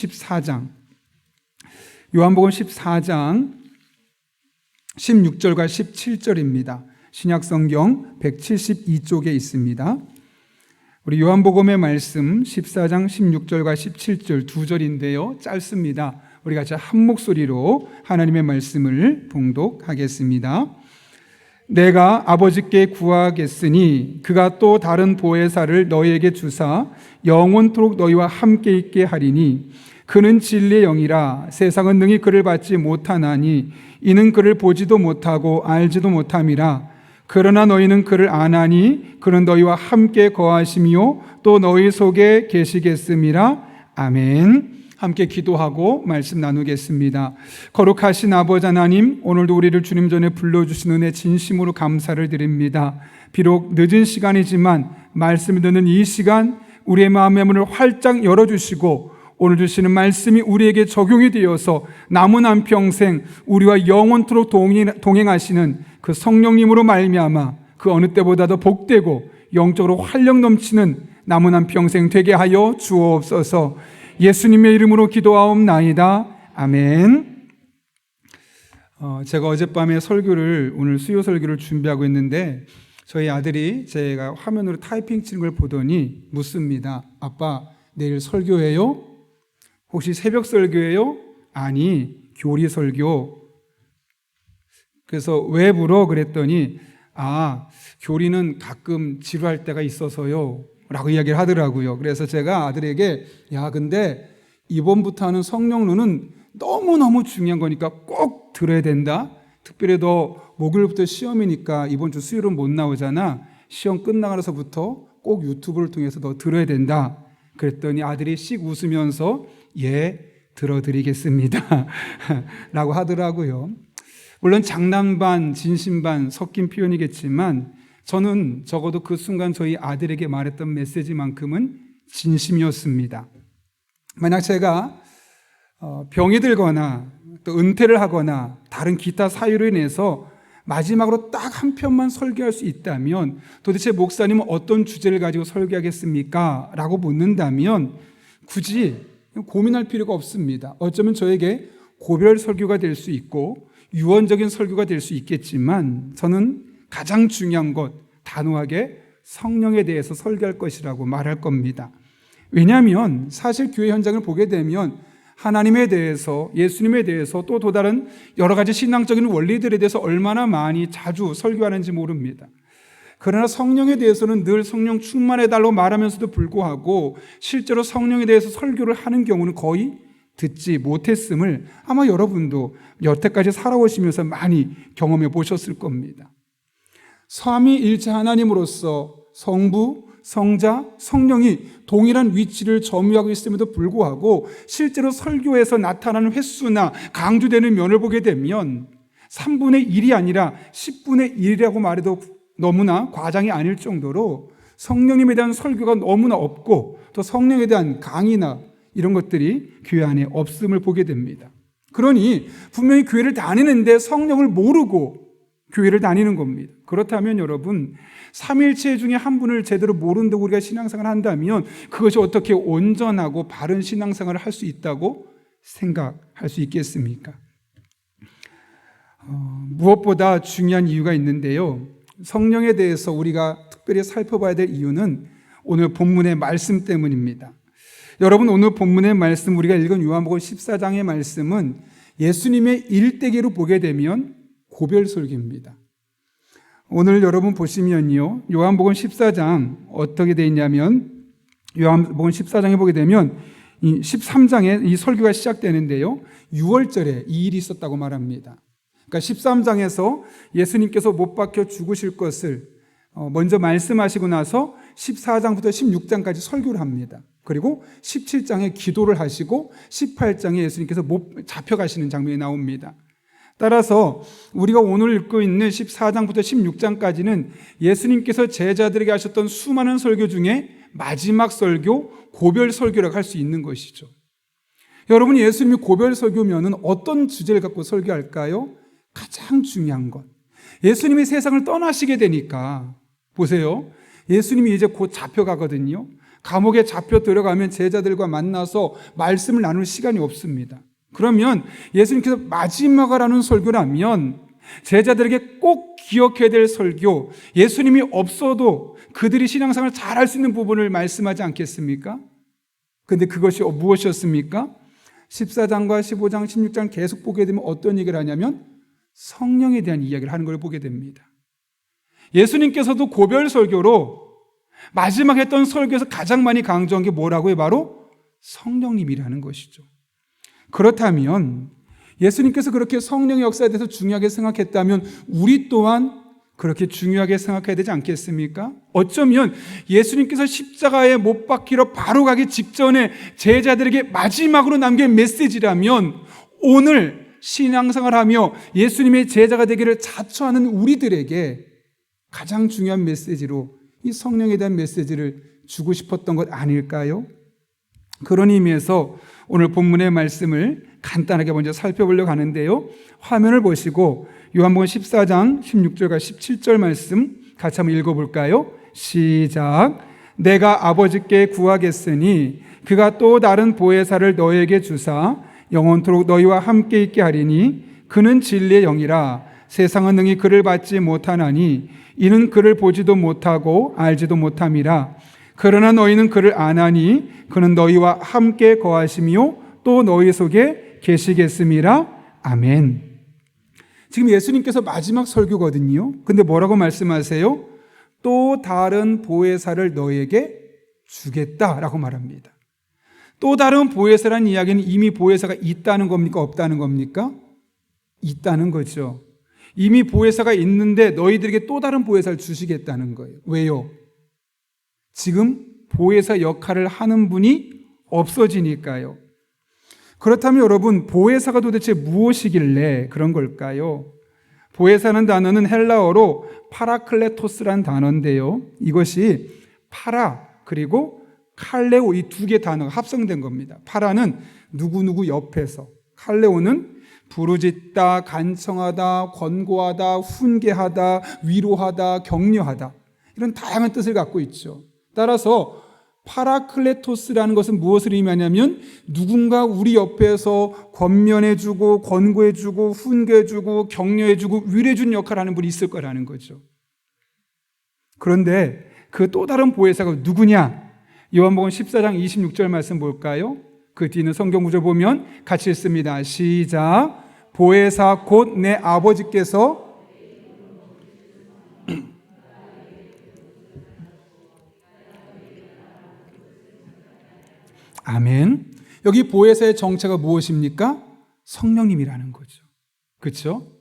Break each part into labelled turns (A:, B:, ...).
A: 14장, 요한복음 14장 16절과 17절입니다. 신약성경 172쪽에 있습니다. 우리 요한복음의 말씀 14장 16절과 17절 두 절인데요, 짧습니다. 우리 같이 한 목소리로 하나님의 말씀을 봉독하겠습니다. 내가 아버지께 구하겠으니 그가 또 다른 보혜사를 너희에게 주사 영원토록 너희와 함께 있게 하리니 그는 진리의 영이라. 세상은 능히 그를 받지 못하나니 이는 그를 보지도 못하고 알지도 못함이라. 그러나 너희는 그를 아나니 그는 너희와 함께 거하시며 또 너희 속에 계시겠음이라. 아멘. 함께 기도하고 말씀 나누겠습니다. 거룩하신 아버지 하나님, 오늘도 우리를 주님 전에 불러주신 은혜 진심으로 감사를 드립니다. 비록 늦은 시간이지만 말씀을 듣는 이 시간 우리의 마음의 문을 활짝 열어주시고 오늘 주시는 말씀이 우리에게 적용이 되어서 남은 한평생 우리와 영원토록 동행하시는 그 성령님으로 말미암아 그 어느 때보다도 복되고 영적으로 활력 넘치는 남은 한평생 되게 하여 주옵소서. 예수님의 이름으로 기도하옵나이다. 아멘. 제가 어젯밤에 설교를, 오늘 수요 설교를 준비하고 있는데 저희 아들이 제가 화면으로 타이핑 치는 걸 보더니 묻습니다. 아빠, 내일 설교해요? 혹시 새벽 설교예요? 아니, 교리 설교. 그래서 왜 물어? 그랬더니 교리는 가끔 지루할 때가 있어서요 라고 이야기를 하더라고요. 그래서 제가 아들에게 근데 이번부터 하는 성령론은 너무너무 중요한 거니까 꼭 들어야 된다. 특별히 너 목요일부터 시험이니까 이번 주 수요일은 못 나오잖아. 시험 끝나고나서부터 꼭 유튜브를 통해서 너 들어야 된다. 그랬더니 아들이 씩 웃으면서 들어드리겠습니다 라고 하더라고요. 물론 장난 반 진심 반 섞인 표현이겠지만 저는 적어도 그 순간 저희 아들에게 말했던 메시지만큼은 진심이었습니다. 만약 제가 병이 들거나 또 은퇴를 하거나 다른 기타 사유로 인해서 마지막으로 딱 한 편만 설교할 수 있다면 도대체 목사님은 어떤 주제를 가지고 설교하겠습니까? 라고 묻는다면 굳이 고민할 필요가 없습니다. 어쩌면 저에게 고별 설교가 될 수 있고 유언적인 설교가 될 수 있겠지만 저는 가장 중요한 것, 단호하게 성령에 대해서 설교할 것이라고 말할 겁니다. 왜냐하면 사실 교회 현장을 보게 되면 하나님에 대해서, 예수님에 대해서 또 다른 여러 가지 신앙적인 원리들에 대해서 얼마나 많이 자주 설교하는지 모릅니다. 그러나 성령에 대해서는 늘 성령 충만해달라고 말하면서도 불구하고 실제로 성령에 대해서 설교를 하는 경우는 거의 듣지 못했음을 아마 여러분도 여태까지 살아오시면서 많이 경험해 보셨을 겁니다. 삼위일체 하나님으로서 성부, 성자, 성령이 동일한 위치를 점유하고 있음에도 불구하고 실제로 설교에서 나타나는 횟수나 강조되는 면을 보게 되면 3분의 1이 아니라 10분의 1이라고 말해도 너무나 과장이 아닐 정도로 성령님에 대한 설교가 너무나 없고 또 성령에 대한 강의나 이런 것들이 교회 안에 없음을 보게 됩니다. 그러니 분명히 교회를 다니는데 성령을 모르고 교회를 다니는 겁니다. 그렇다면 여러분, 삼일체 중에 한 분을 제대로 모른다고 우리가 신앙생활을 한다면 그것이 어떻게 온전하고 바른 신앙생활을 할 수 있다고 생각할 수 있겠습니까? 무엇보다 중요한 이유가 있는데요. 성령에 대해서 우리가 특별히 살펴봐야 될 이유는 오늘 본문의 말씀 때문입니다. 여러분, 오늘 본문의 말씀, 우리가 읽은 요한복음 14장의 말씀은 예수님의 일대기로 보게 되면 고별설교입니다. 오늘 여러분 보시면요, 요한복음 14장 어떻게 되어 있냐면 요한복음 14장에 보게 되면 이 13장에 이 설교가 시작되는데요, 6월절에 이 일이 있었다고 말합니다. 그러니까 13장에서 예수님께서 못 박혀 죽으실 것을 먼저 말씀하시고 나서 14장부터 16장까지 설교를 합니다. 그리고 17장에 기도를 하시고 18장에 예수님께서 못 잡혀가시는 장면이 나옵니다. 따라서 우리가 오늘 읽고 있는 14장부터 16장까지는 예수님께서 제자들에게 하셨던 수많은 설교 중에 마지막 설교, 고별 설교라고 할 수 있는 것이죠. 여러분, 예수님이 고별 설교면은 어떤 주제를 갖고 설교할까요? 가장 중요한 것, 예수님이 세상을 떠나시게 되니까 보세요. 예수님이 이제 곧 잡혀가거든요. 감옥에 잡혀 들어가면 제자들과 만나서 말씀을 나눌 시간이 없습니다. 그러면 예수님께서 마지막을 하는 설교라면 제자들에게 꼭 기억해야 될 설교, 예수님이 없어도 그들이 신앙생활을 잘할 수 있는 부분을 말씀하지 않겠습니까? 그런데 그것이 무엇이었습니까? 14장과 15장, 16장 계속 보게 되면 어떤 얘기를 하냐면 성령에 대한 이야기를 하는 걸 보게 됩니다. 예수님께서도 고별 설교로 마지막 했던 설교에서 가장 많이 강조한 게 뭐라고요? 바로 성령님이라는 것이죠. 그렇다면 예수님께서 그렇게 성령의 역사에 대해서 중요하게 생각했다면 우리 또한 그렇게 중요하게 생각해야 되지 않겠습니까? 어쩌면 예수님께서 십자가에 못 박히러 바로 가기 직전에 제자들에게 마지막으로 남긴 메시지라면 오늘 신앙생활하며 예수님의 제자가 되기를 자처하는 우리들에게 가장 중요한 메시지로 이 성령에 대한 메시지를 주고 싶었던 것 아닐까요? 그런 의미에서 오늘 본문의 말씀을 간단하게 먼저 살펴보려고 하는데요. 화면을 보시고 요한복음 14장 16절과 17절 말씀 같이 한번 읽어볼까요? 시작. 내가 아버지께 구하겠으니 그가 또 다른 보혜사를 너에게 주사 영원토록 너희와 함께 있게 하리니 그는 진리의 영이라. 세상은 능히 그를 받지 못하나니 이는 그를 보지도 못하고 알지도 못함이라. 그러나 너희는 그를 아나니 그는 너희와 함께 거하시며 또 너희 속에 계시겠음이라. 아멘. 지금 예수님께서 마지막 설교거든요. 근데 뭐라고 말씀하세요? 또 다른 보혜사를 너희에게 주겠다라고 말합니다. 또 다른 보혜사라는 이야기는 이미 보혜사가 있다는 겁니까? 없다는 겁니까? 있다는 거죠. 이미 보혜사가 있는데 너희들에게 또 다른 보혜사를 주시겠다는 거예요. 왜요? 지금 보혜사 역할을 하는 분이 없어지니까요. 그렇다면 여러분, 보혜사가 도대체 무엇이길래 그런 걸까요? 보혜사는 단어는 헬라어로 파라클레토스란 단어인데요. 이것이 파라 그리고 칼레오 이 두 개 단어가 합성된 겁니다. 파라는 누구누구 옆에서, 칼레오는 부르짖다, 간청하다, 권고하다, 훈계하다, 위로하다, 격려하다 이런 다양한 뜻을 갖고 있죠. 따라서 파라클레토스라는 것은 무엇을 의미하냐면 누군가 우리 옆에서 권면해주고 권고해주고 훈계해주고 격려해주고 위로해주는 역할을 하는 분이 있을 거라는 거죠. 그런데 그 또 다른 보혜사가 누구냐? 요한복음 14장 26절 말씀 볼까요? 그 뒤는 성경 구절 보면 같이 읽습니다. 시작. 보혜사 곧 내 아버지께서 아멘. 여기 보혜사의 정체가 무엇입니까? 성령님이라는 거죠. 그렇죠?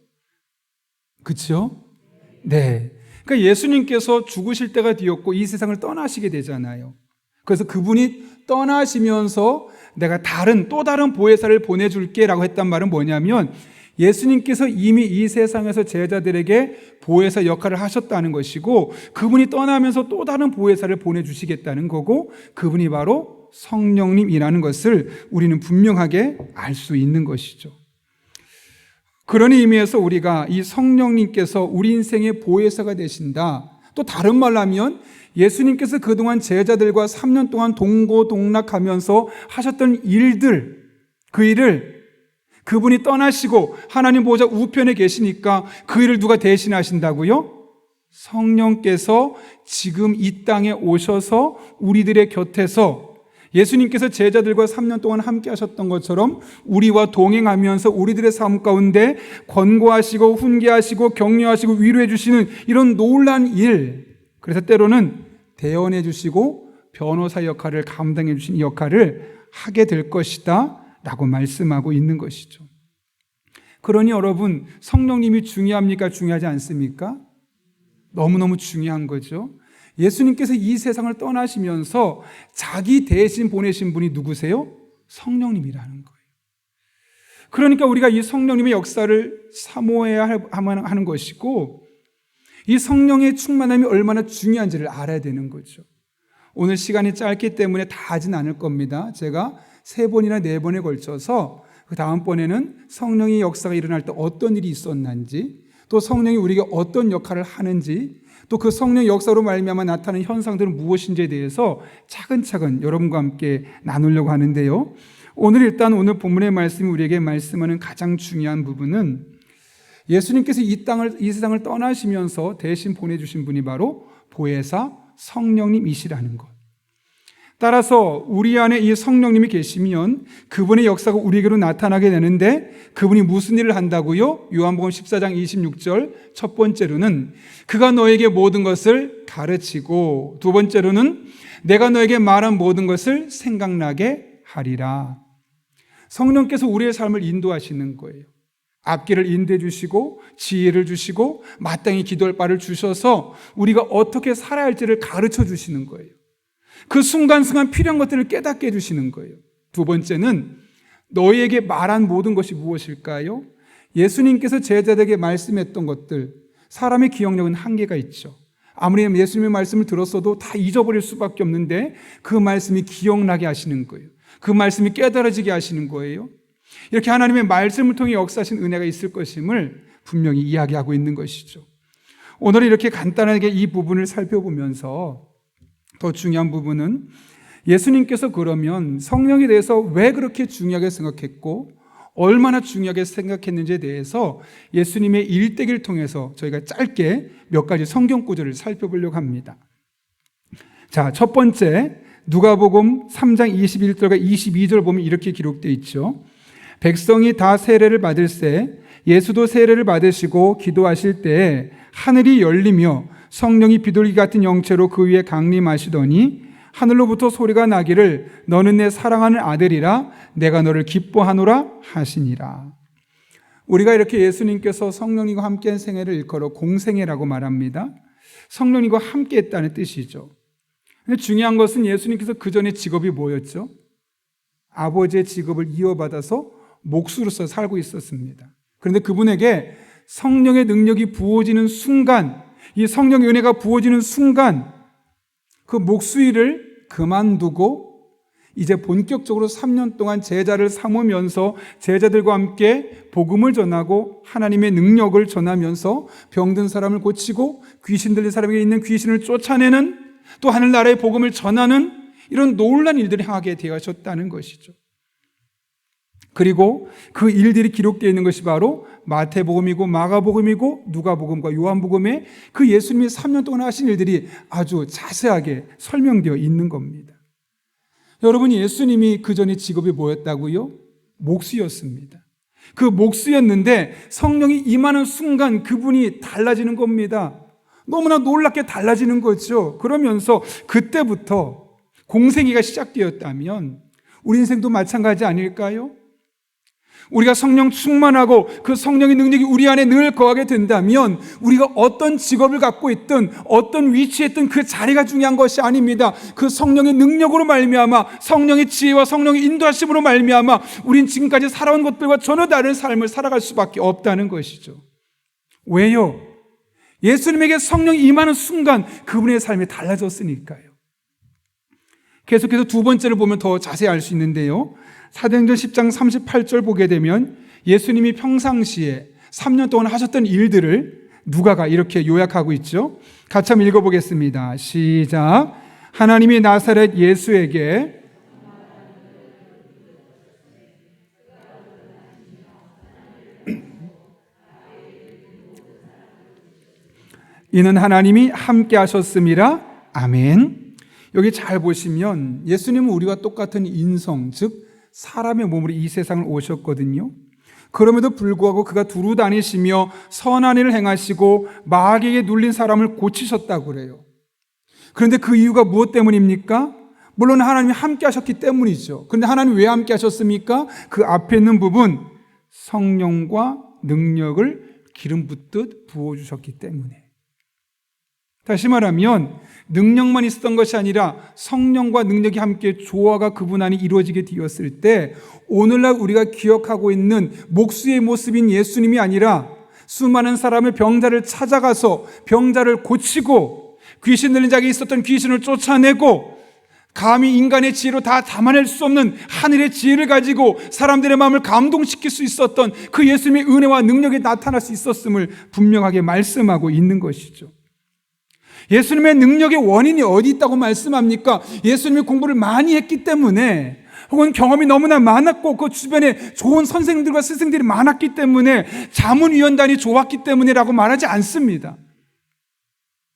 A: 그렇죠? 네. 그러니까 예수님께서 죽으실 때가 되었고 이 세상을 떠나시게 되잖아요. 그래서 그분이 떠나시면서 내가 또 다른 보혜사를 보내줄게 라고 했단 말은 뭐냐면 예수님께서 이미 이 세상에서 제자들에게 보혜사 역할을 하셨다는 것이고 그분이 떠나면서 또 다른 보혜사를 보내주시겠다는 거고 그분이 바로 성령님이라는 것을 우리는 분명하게 알 수 있는 것이죠. 그런 의미에서 우리가 이 성령님께서 우리 인생의 보혜사가 되신다. 또 다른 말로 하면 예수님께서 그동안 제자들과 3년 동안 동고동락하면서 하셨던 일들, 그 일을 그분이 떠나시고 하나님 보좌 우편에 계시니까 그 일을 누가 대신하신다고요? 성령께서 지금 이 땅에 오셔서 우리들의 곁에서 예수님께서 제자들과 3년 동안 함께 하셨던 것처럼 우리와 동행하면서 우리들의 삶 가운데 권고하시고 훈계하시고 격려하시고 위로해 주시는 이런 놀라운 일, 그래서 때로는 대언해 주시고 변호사 역할을 감당해 주신 역할을 하게 될 것이다 라고 말씀하고 있는 것이죠. 그러니 여러분, 성령님이 중요합니까? 중요하지 않습니까? 너무너무 중요한 거죠. 예수님께서 이 세상을 떠나시면서 자기 대신 보내신 분이 누구세요? 성령님이라는 거예요. 그러니까 우리가 이 성령님의 역사를 사모해야 하는 것이고 이 성령의 충만함이 얼마나 중요한지를 알아야 되는 거죠. 오늘 시간이 짧기 때문에 다 하진 않을 겁니다. 제가 3번이나 4번에 걸쳐서 그 다음번에는 성령의 역사가 일어날 때 어떤 일이 있었는지 또 성령이 우리에게 어떤 역할을 하는지, 또 그 성령 역사로 말미암아 나타나는 현상들은 무엇인지에 대해서 차근차근 여러분과 함께 나누려고 하는데요. 오늘 본문의 말씀이 우리에게 말씀하는 가장 중요한 부분은 예수님께서 이 세상을 떠나시면서 대신 보내주신 분이 바로 보혜사 성령님이시라는 것. 따라서 우리 안에 이 성령님이 계시면 그분의 역사가 우리에게로 나타나게 되는데, 그분이 무슨 일을 한다고요? 요한복음 14장 26절, 첫 번째로는 그가 너에게 모든 것을 가르치고, 두 번째로는 내가 너에게 말한 모든 것을 생각나게 하리라. 성령께서 우리의 삶을 인도하시는 거예요. 앞길을 인도해 주시고 지혜를 주시고 마땅히 기도할 바를 주셔서 우리가 어떻게 살아야 할지를 가르쳐 주시는 거예요. 그 순간순간 필요한 것들을 깨닫게 해주시는 거예요. 두 번째는 너희에게 말한 모든 것이 무엇일까요? 예수님께서 제자들에게 말씀했던 것들, 사람의 기억력은 한계가 있죠. 아무리 예수님의 말씀을 들었어도 다 잊어버릴 수밖에 없는데 그 말씀이 기억나게 하시는 거예요. 그 말씀이 깨달아지게 하시는 거예요. 이렇게 하나님의 말씀을 통해 역사하신 은혜가 있을 것임을 분명히 이야기하고 있는 것이죠. 오늘은 이렇게 간단하게 이 부분을 살펴보면서 더 중요한 부분은 예수님께서 그러면 성령에 대해서 왜 그렇게 중요하게 생각했고 얼마나 중요하게 생각했는지에 대해서 예수님의 일대기를 통해서 저희가 짧게 몇 가지 성경 구절을 살펴보려고 합니다. 자, 첫 번째 누가복음 3장 21절과 22절 보면 이렇게 기록되어 있죠. 백성이 다 세례를 받을새 예수도 세례를 받으시고 기도하실 때에 하늘이 열리며 성령이 비둘기 같은 형체로 그 위에 강림하시더니 하늘로부터 소리가 나기를 너는 내 사랑하는 아들이라 내가 너를 기뻐하노라 하시니라. 우리가 이렇게 예수님께서 성령님과 함께한 생애를 일컬어 공생애라고 말합니다. 성령님과 함께했다는 뜻이죠. 근데 중요한 것은 예수님께서 그 전에 직업이 뭐였죠? 아버지의 직업을 이어받아서 목수로서 살고 있었습니다. 그런데 그분에게 성령의 능력이 부어지는 순간, 이 성령의 은혜가 부어지는 순간 그 목수 일을 그만두고 이제 본격적으로 3년 동안 제자를 삼으면서 제자들과 함께 복음을 전하고 하나님의 능력을 전하면서 병든 사람을 고치고 귀신 들린 사람에게 있는 귀신을 쫓아내는, 또 하늘나라의 복음을 전하는 이런 놀라운 일들을 행하게 되어졌다는 것이죠. 그리고 그 일들이 기록되어 있는 것이 바로 마태복음이고 마가복음이고 누가복음과 요한복음에 그 예수님이 3년 동안 하신 일들이 아주 자세하게 설명되어 있는 겁니다. 여러분, 예수님이 그 전에 직업이 뭐였다고요? 목수였습니다. 그 목수였는데 성령이 임하는 순간 그분이 달라지는 겁니다. 너무나 놀랍게 달라지는 거죠. 그러면서 그때부터 공생애가 시작되었다면 우리 인생도 마찬가지 아닐까요? 우리가 성령 충만하고 그 성령의 능력이 우리 안에 늘 거하게 된다면 우리가 어떤 직업을 갖고 있든 어떤 위치에 있든 그 자리가 중요한 것이 아닙니다. 그 성령의 능력으로 말미암아, 성령의 지혜와 성령의 인도하심으로 말미암아 우린 지금까지 살아온 것들과 전혀 다른 삶을 살아갈 수밖에 없다는 것이죠. 왜요? 예수님에게 성령이 임하는 순간 그분의 삶이 달라졌으니까요. 계속해서 두 번째를 보면 더 자세히 알 수 있는데요. 사도행전 10장 38절 보게 되면 예수님이 평상시에 3년 동안 하셨던 일들을 누가가 이렇게 요약하고 있죠. 같이 한번 읽어보겠습니다. 시작. 하나님이 나사렛 예수에게 이는 하나님이 함께 하셨음이라. 아멘. 여기 잘 보시면 예수님은 우리와 똑같은 인성, 즉 사람의 몸으로 이 세상을 오셨거든요. 그럼에도 불구하고 그가 두루 다니시며 선한 일을 행하시고 마귀에게 눌린 사람을 고치셨다고 그래요. 그런데 그 이유가 무엇 때문입니까? 물론 하나님이 함께 하셨기 때문이죠. 그런데 하나님 왜 함께 하셨습니까? 그 앞에 있는 부분, 성령과 능력을 기름 붓듯 부어주셨기 때문에. 다시 말하면 능력만 있었던 것이 아니라 성령과 능력이 함께 조화가 그분 안에 이루어지게 되었을 때 오늘날 우리가 기억하고 있는 목수의 모습인 예수님이 아니라 수많은 사람의 병자를 찾아가서 병자를 고치고 귀신 들린 자에게 있었던 귀신을 쫓아내고 감히 인간의 지혜로 다 담아낼 수 없는 하늘의 지혜를 가지고 사람들의 마음을 감동시킬 수 있었던 그 예수님의 은혜와 능력이 나타날 수 있었음을 분명하게 말씀하고 있는 것이죠. 예수님의 능력의 원인이 어디 있다고 말씀합니까? 예수님이 공부를 많이 했기 때문에, 혹은 경험이 너무나 많았고 그 주변에 좋은 선생님들과 스승들이 많았기 때문에, 자문위원단이 좋았기 때문이라고 말하지 않습니다.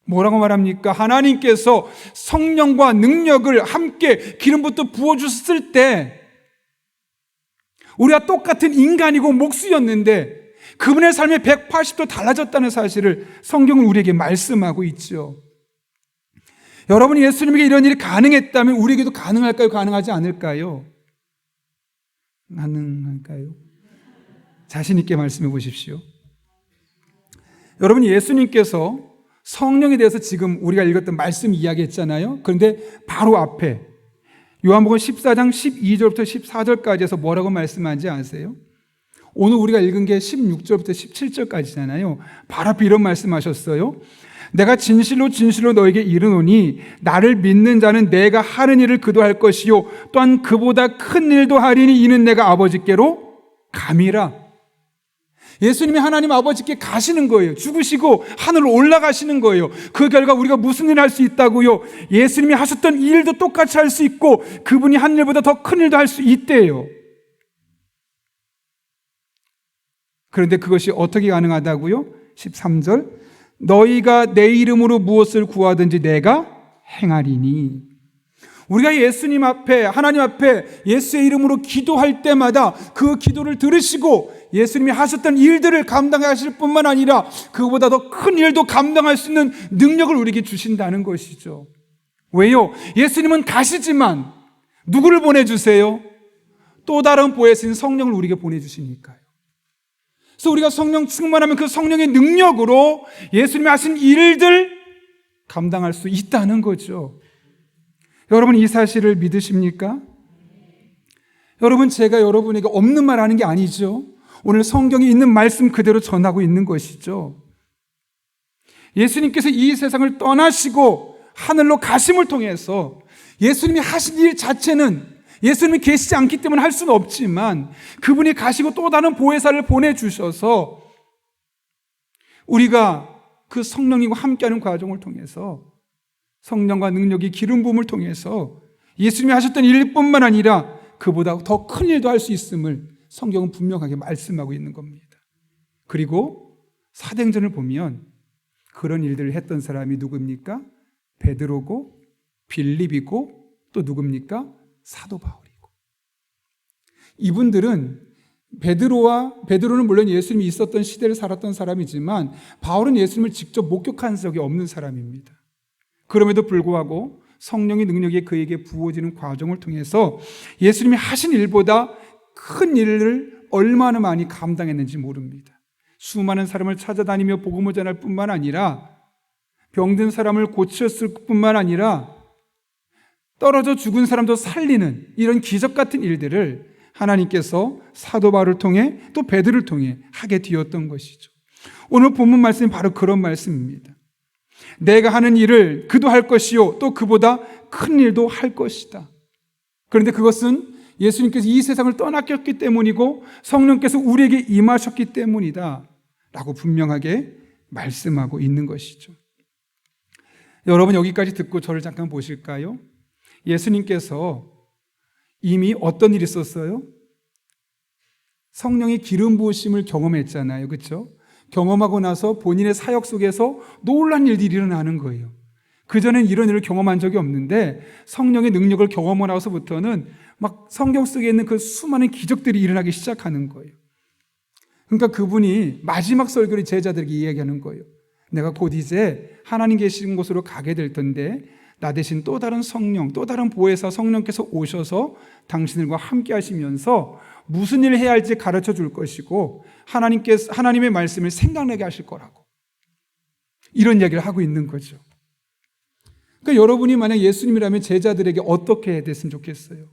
A: 뭐라고 말합니까? 하나님께서 성령과 능력을 함께 기름부터 부어주셨을 때 우리가 똑같은 인간이고 목수였는데 그분의 삶이 180도 달라졌다는 사실을 성경은 우리에게 말씀하고 있죠. 여러분이 예수님에게 이런 일이 가능했다면 우리에게도 가능할까요? 가능하지 않을까요? 가능할까요? 자신 있게 말씀해 보십시오. 여러분, 예수님께서 성령에 대해서 지금 우리가 읽었던 말씀 이야기했잖아요. 그런데 바로 앞에 요한복음 14장 12절부터 14절까지에서 뭐라고 말씀하는지 아세요? 오늘 우리가 읽은 게 16절부터 17절까지잖아요. 바로 앞에 이런 말씀하셨어요. 내가 진실로 진실로 너에게 이르노니 나를 믿는 자는 내가 하는 일을 그도 할 것이요 또한 그보다 큰 일도 하리니 이는 내가 아버지께로 감이라. 예수님이 하나님 아버지께 가시는 거예요. 죽으시고 하늘로 올라가시는 거예요. 그 결과 우리가 무슨 일을 할 수 있다고요? 예수님이 하셨던 일도 똑같이 할 수 있고 그분이 한 일보다 더 큰 일도 할 수 있대요. 그런데 그것이 어떻게 가능하다고요? 13절 너희가 내 이름으로 무엇을 구하든지 내가 행하리니. 우리가 예수님 앞에, 하나님 앞에 예수의 이름으로 기도할 때마다 그 기도를 들으시고 예수님이 하셨던 일들을 감당하실 뿐만 아니라 그보다 더 큰 일도 감당할 수 있는 능력을 우리에게 주신다는 것이죠. 왜요? 예수님은 가시지만 누구를 보내주세요? 또 다른 보혜신 성령을 우리에게 보내주시니까요. 그래서 우리가 성령 충만하면 그 성령의 능력으로 예수님이 하신 일들 감당할 수 있다는 거죠. 여러분, 이 사실을 믿으십니까? 여러분, 제가 여러분에게 없는 말 하는 게 아니죠. 오늘 성경에 있는 말씀 그대로 전하고 있는 것이죠. 예수님께서 이 세상을 떠나시고 하늘로 가심을 통해서 예수님이 하신 일 자체는 예수님이 계시지 않기 때문에 할 수는 없지만 그분이 가시고 또 다른 보혜사를 보내주셔서 우리가 그 성령님과 함께하는 과정을 통해서 성령과 능력이 기름 부음을 통해서 예수님이 하셨던 일뿐만 아니라 그보다 더 큰 일도 할 수 있음을 성경은 분명하게 말씀하고 있는 겁니다. 그리고 사도행전을 보면 그런 일들을 했던 사람이 누굽니까? 베드로고 빌립이고 또 누굽니까? 사도 바울이고. 이분들은 베드로는 물론 예수님이 있었던 시대를 살았던 사람이지만 바울은 예수님을 직접 목격한 적이 없는 사람입니다. 그럼에도 불구하고 성령의 능력이 그에게 부어지는 과정을 통해서 예수님이 하신 일보다 큰 일을 얼마나 많이 감당했는지 모릅니다. 수많은 사람을 찾아다니며 복음을 전할 뿐만 아니라 병든 사람을 고쳤을 뿐만 아니라 떨어져 죽은 사람도 살리는 이런 기적 같은 일들을 하나님께서 사도 바울을 통해 또 베드로를 통해 하게 되었던 것이죠. 오늘 본문 말씀이 바로 그런 말씀입니다. 내가 하는 일을 그도 할 것이요 또 그보다 큰 일도 할 것이다. 그런데 그것은 예수님께서 이 세상을 떠나셨기 때문이고 성령께서 우리에게 임하셨기 때문이다 라고 분명하게 말씀하고 있는 것이죠. 여러분, 여기까지 듣고 저를 잠깐 보실까요? 예수님께서 이미 어떤 일이 있었어요? 성령의 기름 부으심을 경험했잖아요. 그렇죠? 경험하고 나서 본인의 사역 속에서 놀란 일들이 일어나는 거예요. 그전엔 이런 일을 경험한 적이 없는데 성령의 능력을 경험하고 나서부터는 막 성경 속에 있는 그 수많은 기적들이 일어나기 시작하는 거예요. 그러니까 그분이 마지막 설교를 제자들에게 이야기하는 거예요. 내가 곧 이제 하나님 계신 곳으로 가게 될 텐데 나 대신 또 다른 성령, 또 다른 보혜사 성령께서 오셔서 당신들과 함께 하시면서 무슨 일을 해야 할지 가르쳐 줄 것이고 하나님의 말씀을 생각나게 하실 거라고 이런 이야기를 하고 있는 거죠. 그러니까 여러분이 만약 예수님이라면 제자들에게 어떻게 해야 됐으면 좋겠어요?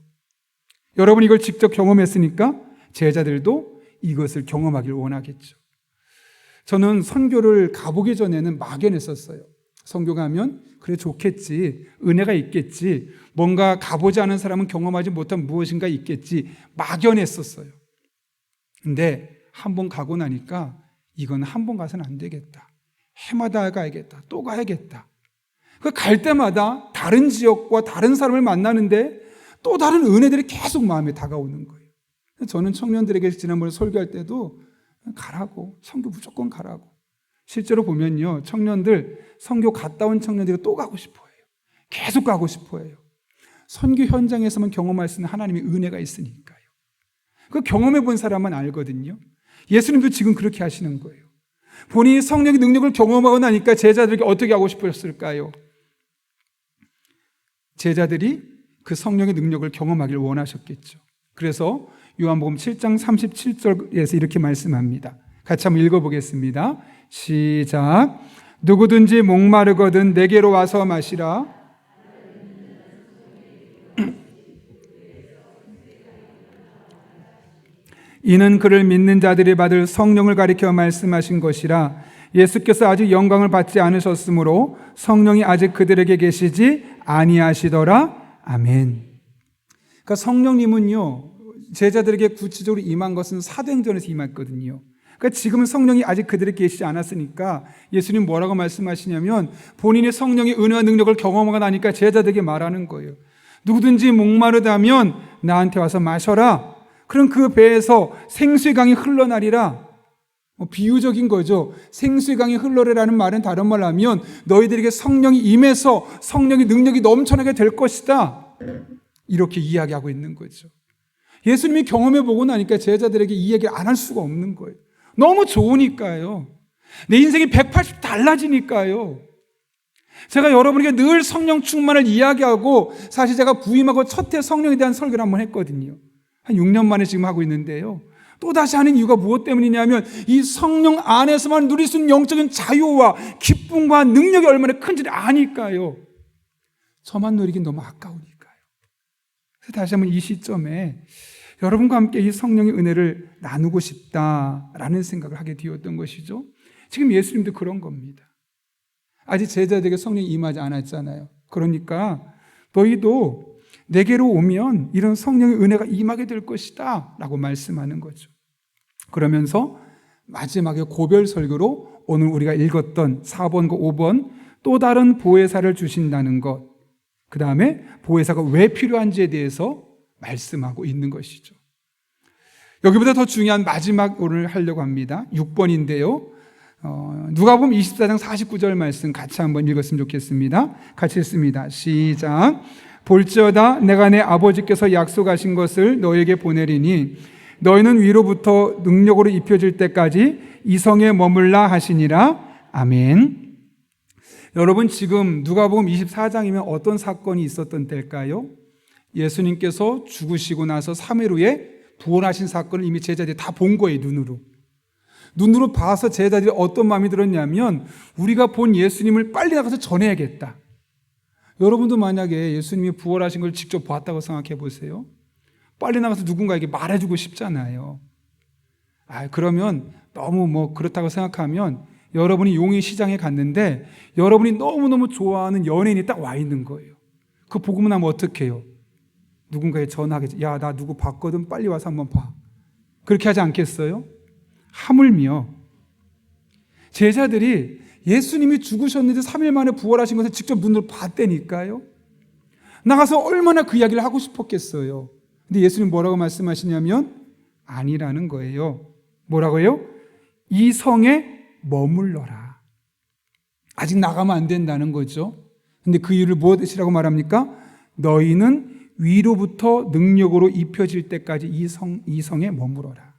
A: 여러분이 이걸 직접 경험했으니까 제자들도 이것을 경험하길 원하겠죠. 저는 선교를 가보기 전에는 막연했었어요. 선교 가면 그래 좋겠지, 은혜가 있겠지, 뭔가 가보지 않은 사람은 경험하지 못한 무엇인가 있겠지 막연했었어요. 근데 한 번 가고 나니까 이건 한 번 가서는 안 되겠다. 해마다 가야겠다. 또 가야겠다. 그 갈 때마다 다른 지역과 다른 사람을 만나는데 또 다른 은혜들이 계속 마음에 다가오는 거예요. 저는 청년들에게 지난번에 설교할 때도 가라고, 선교 무조건 가라고. 실제로 보면요, 청년들, 선교 갔다 온 청년들이 또 가고 싶어 해요. 계속 가고 싶어 해요. 선교 현장에서만 경험할 수 있는 하나님의 은혜가 있으니까요. 그 경험해 본 사람만 알거든요. 예수님도 지금 그렇게 하시는 거예요. 본인이 성령의 능력을 경험하고 나니까 제자들에게 어떻게 하고 싶으셨을까요? 제자들이 그 성령의 능력을 경험하길 원하셨겠죠. 그래서 요한복음 7장 37절에서 이렇게 말씀합니다. 같이 한번 읽어보겠습니다. 시작. 누구든지 목마르거든 내게로 와서 마시라. 이는 그를 믿는 자들이 받을 성령을 가리켜 말씀하신 것이라. 예수께서 아직 영광을 받지 않으셨으므로 성령이 아직 그들에게 계시지 아니하시더라. 아멘. 그러니까 성령님은요, 제자들에게 구체적으로 임한 것은 사도행전에서 임했거든요. 그러니까 지금은 성령이 아직 그들에게 계시지 않았으니까 예수님 뭐라고 말씀하시냐면 본인의 성령의 은혜와 능력을 경험하고 나니까 제자들에게 말하는 거예요. 누구든지 목마르다면 나한테 와서 마셔라. 그럼 그 배에서 생수의 강이 흘러나리라. 비유적인 거죠. 생수의 강이 흘러라는 말은 다른 말로 하면 너희들에게 성령이 임해서 성령의 능력이 넘쳐나게 될 것이다. 이렇게 이야기하고 있는 거죠. 예수님이 경험해보고 나니까 제자들에게 이 얘기를 안 할 수가 없는 거예요. 너무 좋으니까요. 내 인생이 180 달라지니까요. 제가 여러분에게 늘 성령 충만을 이야기하고 사실 제가 부임하고 첫 해 성령에 대한 설교를 한번 했거든요. 한 6년 만에 지금 하고 있는데요. 또다시 하는 이유가 무엇 때문이냐면 이 성령 안에서만 누릴 수 있는 영적인 자유와 기쁨과 능력이 얼마나 큰지를 아니까요. 저만 누리긴 너무 아까우니까요. 그래서 다시 한번 이 시점에 여러분과 함께 이 성령의 은혜를 나누고 싶다라는 생각을 하게 되었던 것이죠. 지금 예수님도 그런 겁니다. 아직 제자들에게 성령이 임하지 않았잖아요. 그러니까 너희도 내게로 오면 이런 성령의 은혜가 임하게 될 것이다 라고 말씀하는 거죠. 그러면서 마지막에 고별 설교로 오늘 우리가 읽었던 4번과 5번 또 다른 보혜사를 주신다는 것, 그 다음에 보혜사가 왜 필요한지에 대해서 말씀하고 있는 것이죠. 여기보다 더 중요한 마지막 오늘 하려고 합니다. 6번인데요. 누가복음 24장 49절 말씀 같이 한번 읽었으면 좋겠습니다. 같이 읽습니다. 시작. 볼지어다 내가 내 아버지께서 약속하신 것을 너에게 보내리니 너희는 위로부터 능력으로 입혀질 때까지 이 성에 머물라 하시니라. 아멘. 여러분 지금 누가복음 24장이면 어떤 사건이 있었던 때일까요? 예수님께서 죽으시고 나서 3일 후에 부활하신 사건을 이미 제자들이 다 본 거예요. 눈으로 봐서 제자들이 어떤 마음이 들었냐면 우리가 본 예수님을 빨리 나가서 전해야겠다. 여러분도 만약에 예수님이 부활하신 걸 직접 봤다고 생각해 보세요. 빨리 나가서 누군가에게 말해주고 싶잖아요. 그러면 너무 그렇다고 생각하면 여러분이 용인 시장에 갔는데 여러분이 너무너무 좋아하는 연예인이 딱 와 있는 거예요. 그 보고 나면 어떻게 해요? 누군가에 전화하겠죠. 야, 나 누구 봤거든. 빨리 와서 한번 봐. 그렇게 하지 않겠어요? 하물며 제자들이 예수님이 죽으셨는데 3일 만에 부활하신 것을 직접 눈으로 봤다니까요. 나가서 얼마나 그 이야기를 하고 싶었겠어요. 근데 예수님 뭐라고 말씀하시냐면 아니라는 거예요. 뭐라고요? 이 성에 머물러라. 아직 나가면 안 된다는 거죠. 근데 그 이유를 무엇이라고 말합니까? 너희는 위로부터 능력으로 입혀질 때까지 이 성에 머물어라.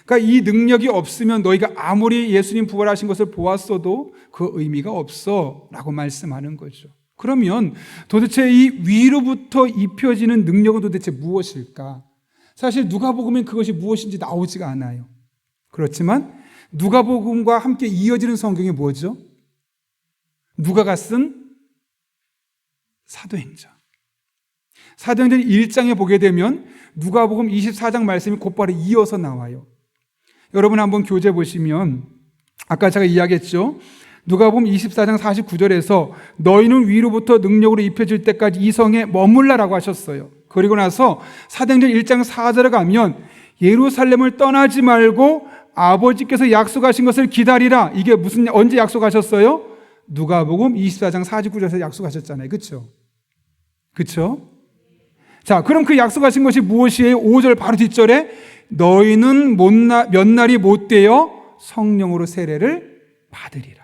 A: 그러니까 이 능력이 없으면 너희가 아무리 예수님 부활하신 것을 보았어도 그 의미가 없어 라고 말씀하는 거죠. 그러면 도대체 이 위로부터 입혀지는 능력은 도대체 무엇일까? 사실 누가복음엔 그것이 무엇인지 나오지가 않아요. 그렇지만 누가복음과 함께 이어지는 성경이 뭐죠? 누가가 쓴 사도행전. 사도행전 1장에 보게 되면 누가복음 24장 말씀이 곧바로 이어서 나와요. 여러분 한번 교재 보시면 아까 제가 이야기했죠. 누가복음 24장 49절에서 너희는 위로부터 능력으로 입혀질 때까지 이 성에 머물라라고 하셨어요. 그리고 나서 사도행전 1장 4절에 가면 예루살렘을 떠나지 말고 아버지께서 약속하신 것을 기다리라. 이게 언제 약속하셨어요? 누가복음 24장 49절에서 약속하셨잖아요. 그렇죠? 그렇죠? 자, 그럼 그 약속하신 것이 무엇이에요? 5절 바로 뒷절에 너희는 몇 날이 못 되어 성령으로 세례를 받으리라.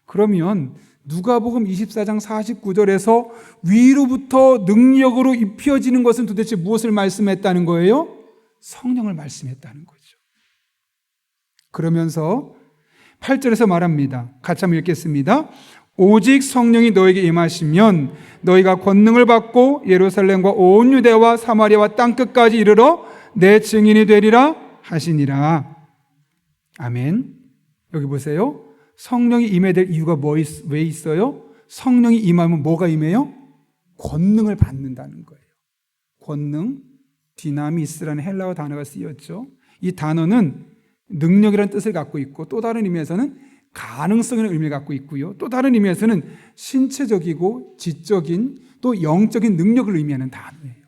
A: 그러면 누가복음 24장 49절에서 위로부터 능력으로 입혀지는 것은 도대체 무엇을 말씀했다는 거예요? 성령을 말씀했다는 거죠. 그러면서 8절에서 말합니다. 같이 한번 읽겠습니다. 오직 성령이 너에게 임하시면 너희가 권능을 받고 예루살렘과 온 유대와 사마리아와 땅끝까지 이르러 내 증인이 되리라 하시니라. 아멘. 여기 보세요. 성령이 임해야 될 이유가 왜 있어요? 성령이 임하면 뭐가 임해요? 권능을 받는다는 거예요. 권능, 디나미스라는 헬라어 단어가 쓰였죠. 이 단어는 능력이라는 뜻을 갖고 있고 또 다른 의미에서는 가능성이라는 의미를 갖고 있고요. 또 다른 의미에서는 신체적이고 지적인 또 영적인 능력을 의미하는 단어예요.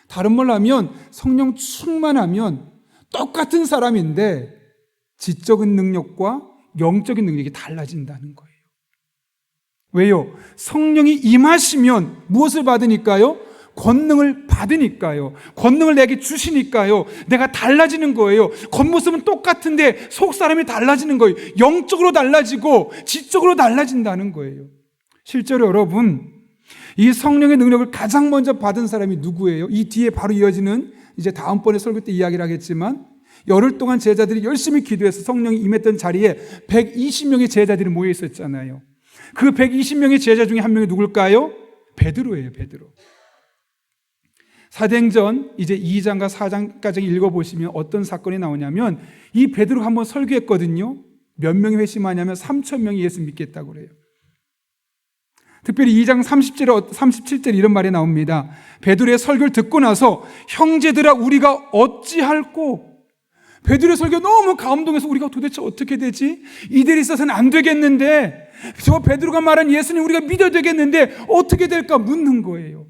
A: 다른 말로 하면 성령 충만하면 똑같은 사람인데 지적인 능력과 영적인 능력이 달라진다는 거예요. 왜요? 성령이 임하시면 무엇을 받으니까요? 권능을 받으니까요. 권능을 내게 주시니까요. 내가 달라지는 거예요. 겉모습은 똑같은데 속 사람이 달라지는 거예요. 영적으로 달라지고 지적으로 달라진다는 거예요. 실제로 여러분, 이 성령의 능력을 가장 먼저 받은 사람이 누구예요? 이 뒤에 바로 이어지는 이제 다음번에 설교 때 이야기를 하겠지만 열흘 동안 제자들이 열심히 기도해서 성령이 임했던 자리에 120명의 제자들이 모여 있었잖아요. 그 120명의 제자 중에 한 명이 누굴까요? 베드로예요. 베드로. 사도행전 이제 2장과 4장까지 읽어보시면 어떤 사건이 나오냐면 이 베드로가 한번 설교했거든요. 몇 명이 회심하냐면 3,000명이 예수 믿겠다고 그래요. 특별히 2장 37절 이런 말이 나옵니다. 베드로의 설교를 듣고 나서 형제들아 우리가 어찌할꼬? 베드로의 설교 너무 감동해서 우리가 도대체 어떻게 되지? 이들이 있어서는 안 되겠는데 저 베드로가 말한 예수님 우리가 믿어야 되겠는데 어떻게 될까 묻는 거예요.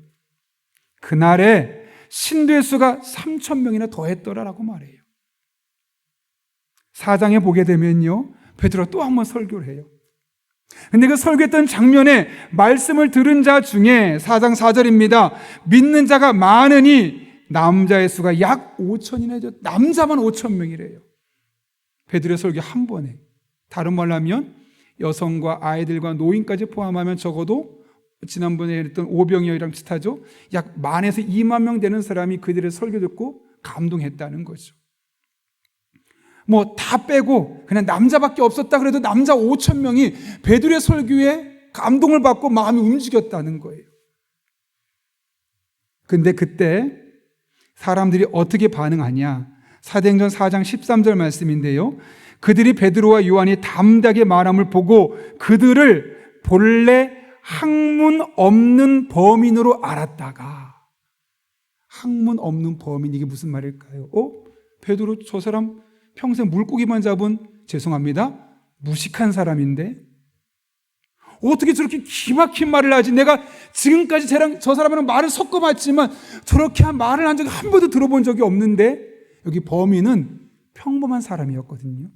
A: 그날에 신도의 수가 3,000명이나 더했더라라고 말해요. 4장에 보게 되면요, 베드로가 또 한 번 설교를 해요. 근데 그 설교했던 장면에 말씀을 들은 자 중에 4장 4절입니다. 믿는 자가 많으니 남자의 수가 약 5,000이나 되죠. 남자만 5,000명이래요. 베드로의 설교 한 번에. 다른 말로 하면 여성과 아이들과 노인까지 포함하면 적어도 지난번에 했던 오병이어랑 비슷하죠. 약 10,000에서 20,000명 되는 사람이 그들의 설교 듣고 감동했다는 거죠. 뭐 다 빼고 그냥 남자밖에 없었다 그래도 남자 5,000명이 베드로의 설교에 감동을 받고 마음이 움직였다는 거예요. 근데 그때 사람들이 어떻게 반응하냐? 사도행전 4장 13절 말씀인데요. 그들이 베드로와 요한이 담대하게 말함을 보고 그들을 본래 학문 없는 범인으로 알았다가, 학문 없는 범인, 이게 무슨 말일까요? 베드로 저 사람 평생 물고기만 잡은, 죄송합니다, 무식한 사람인데 어떻게 저렇게 기막힌 말을 하지? 내가 지금까지 저 사람이랑 말을 섞어봤지만 저렇게 말을 한 적이 한 번도 들어본 적이 없는데, 여기 범인은 평범한 사람이었거든요.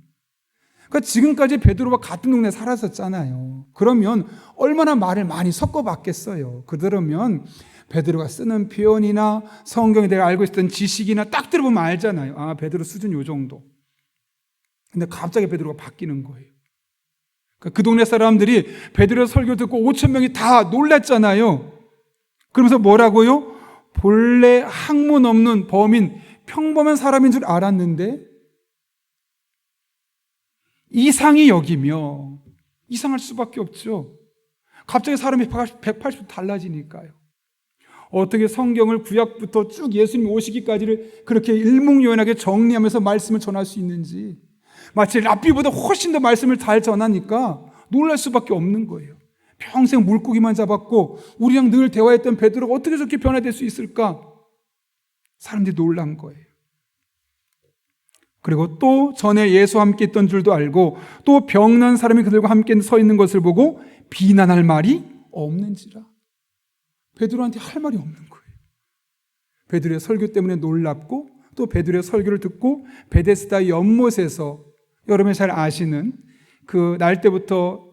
A: 그러니까 지금까지 베드로와 같은 동네에 살았었잖아요. 그러면 얼마나 말을 많이 섞어봤겠어요. 그러면 베드로가 쓰는 표현이나 성경에 내가 알고 있었던 지식이나 딱 들어보면 알잖아요. 베드로 수준 요 정도. 근데 갑자기 베드로가 바뀌는 거예요. 그 동네 사람들이 베드로 설교 듣고 5,000명이 다 놀랐잖아요. 그러면서 뭐라고요? 본래 학문 없는 범인, 평범한 사람인 줄 알았는데 이상히 여기며, 이상할 수밖에 없죠. 갑자기 사람이 180도 달라지니까요. 어떻게 성경을 구약부터 쭉 예수님 오시기까지를 그렇게 일목요연하게 정리하면서 말씀을 전할 수 있는지, 마치 랍비보다 훨씬 더 말씀을 잘 전하니까 놀랄 수밖에 없는 거예요. 평생 물고기만 잡았고 우리랑 늘 대화했던 베드로가 어떻게 저렇게 변화될 수 있을까? 사람들이 놀란 거예요. 그리고 또 전에 예수와 함께 있던 줄도 알고 또 병난 사람이 그들과 함께 서 있는 것을 보고 비난할 말이 없는지라. 베드로한테 할 말이 없는 거예요. 베드로의 설교 때문에 놀랍고 또 베드로의 설교를 듣고 베데스다 연못에서 여러분이 잘 아시는 그 날 때부터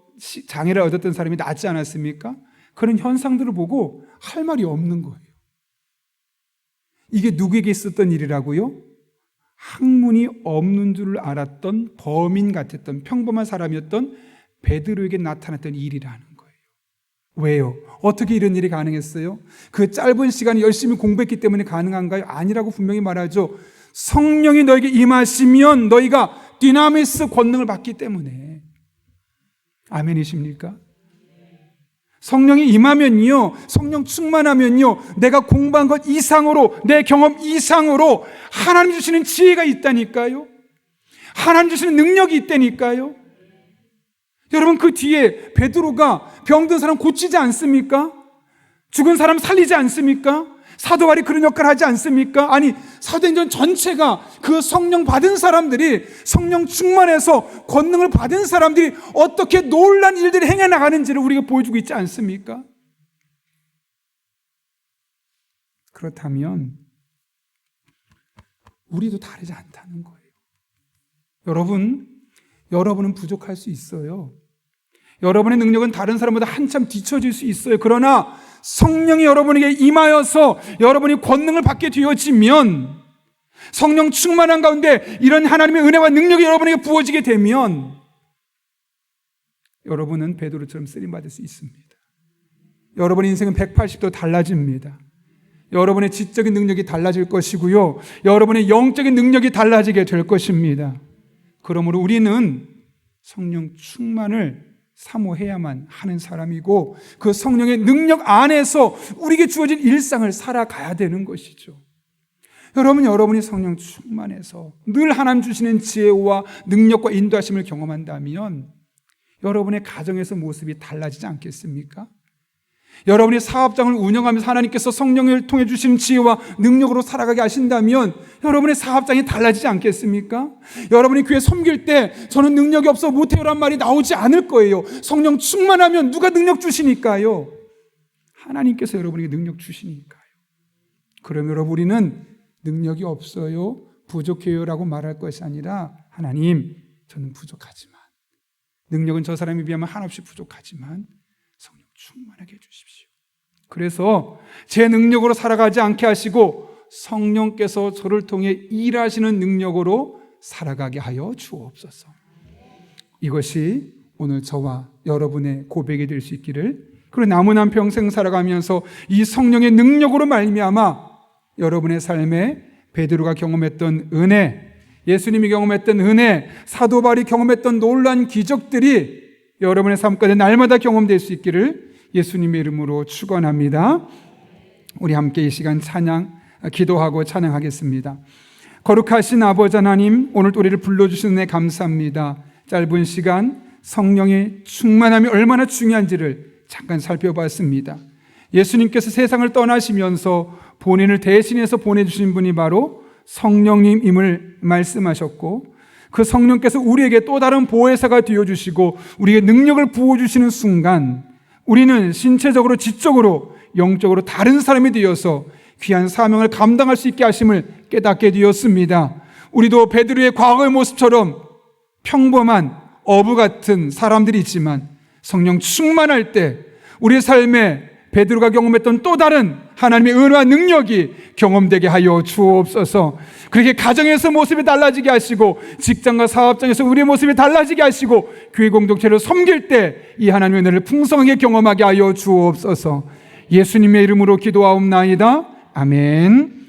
A: 장애를 얻었던 사람이 낫지 않았습니까? 그런 현상들을 보고 할 말이 없는 거예요. 이게 누구에게 있었던 일이라고요? 학문이 없는 줄 알았던 범인 같았던 평범한 사람이었던 베드로에게 나타났던 일이라는 거예요. 왜요? 어떻게 이런 일이 가능했어요? 그 짧은 시간에 열심히 공부했기 때문에 가능한가요? 아니라고 분명히 말하죠. 성령이 너에게 임하시면 너희가 디나미스 권능을 받기 때문에. 아멘이십니까? 성령이 임하면요, 성령 충만하면요, 내가 공부한 것 이상으로, 내 경험 이상으로 하나님 주시는 지혜가 있다니까요. 하나님 주시는 능력이 있다니까요. 여러분, 그 뒤에 베드로가 병든 사람 고치지 않습니까? 죽은 사람 살리지 않습니까? 사도 바울이 그런 역할을 하지 않습니까? 아니, 사도행전 전체가 그 성령 받은 사람들이, 성령 충만해서 권능을 받은 사람들이 어떻게 놀라운 일들을 행해 나가는지를 우리가 보여주고 있지 않습니까? 그렇다면 우리도 다르지 않다는 거예요. 여러분은 부족할 수 있어요. 여러분의 능력은 다른 사람보다 한참 뒤처질 수 있어요. 그러나 성령이 여러분에게 임하여서 여러분이 권능을 받게 되어지면, 성령 충만한 가운데 이런 하나님의 은혜와 능력이 여러분에게 부어지게 되면 여러분은 베드로처럼 쓰임받을 수 있습니다. 여러분의 인생은 180도 달라집니다. 여러분의 지적인 능력이 달라질 것이고요, 여러분의 영적인 능력이 달라지게 될 것입니다. 그러므로 우리는 성령 충만을 사모해야만 하는 사람이고, 그 성령의 능력 안에서 우리에게 주어진 일상을 살아가야 되는 것이죠. 여러분이 성령 충만해서 늘 하나님 주시는 지혜와 능력과 인도하심을 경험한다면 여러분의 가정에서 모습이 달라지지 않겠습니까? 여러분이 사업장을 운영하면서 하나님께서 성령을 통해 주신 지혜와 능력으로 살아가게 하신다면 여러분의 사업장이 달라지지 않겠습니까? 여러분이 교회 섬길 때 저는 능력이 없어 못해요란 말이 나오지 않을 거예요. 성령 충만하면 누가 능력 주시니까요? 하나님께서 여러분에게 능력 주시니까요. 그럼 여러분, 우리는 능력이 없어요, 부족해요 라고 말할 것이 아니라, 하나님, 저는 부족하지만, 능력은 저 사람에 비하면 한없이 부족하지만 성령 충만하게 해주십시오. 그래서 제 능력으로 살아가지 않게 하시고 성령께서 저를 통해 일하시는 능력으로 살아가게 하여 주옵소서. 이것이 오늘 저와 여러분의 고백이 될 수 있기를, 그리고 남은 한 평생 살아가면서 이 성령의 능력으로 말미암아 여러분의 삶에 베드로가 경험했던 은혜, 예수님이 경험했던 은혜, 사도 바울이 경험했던 놀라운 기적들이 여러분의 삶 가운데 날마다 경험될 수 있기를 예수님의 이름으로 축원합니다. 우리 함께 이 시간 기도하고 찬양하겠습니다. 거룩하신 아버지 하나님, 오늘 우리를 불러주신 은혜 감사합니다. 짧은 시간 성령의 충만함이 얼마나 중요한지를 잠깐 살펴봤습니다. 예수님께서 세상을 떠나시면서 본인을 대신해서 보내주신 분이 바로 성령님임을 말씀하셨고, 그 성령께서 우리에게 또 다른 보혜사가 되어주시고 우리에게 능력을 부어주시는 순간 우리는 신체적으로, 지적으로, 영적으로 다른 사람이 되어서 귀한 사명을 감당할 수 있게 하심을 깨닫게 되었습니다. 우리도 베드로의 과거의 모습처럼 평범한 어부 같은 사람들이 있지만 성령 충만할 때 우리의 삶에 베드로가 경험했던 또 다른 하나님의 은혜와 능력이 경험되게 하여 주옵소서. 그렇게 가정에서 모습이 달라지게 하시고, 직장과 사업장에서 우리의 모습이 달라지게 하시고, 교회 공동체를 섬길 때 이 하나님의 은혜를 풍성하게 경험하게 하여 주옵소서. 예수님의 이름으로 기도하옵나이다. 아멘.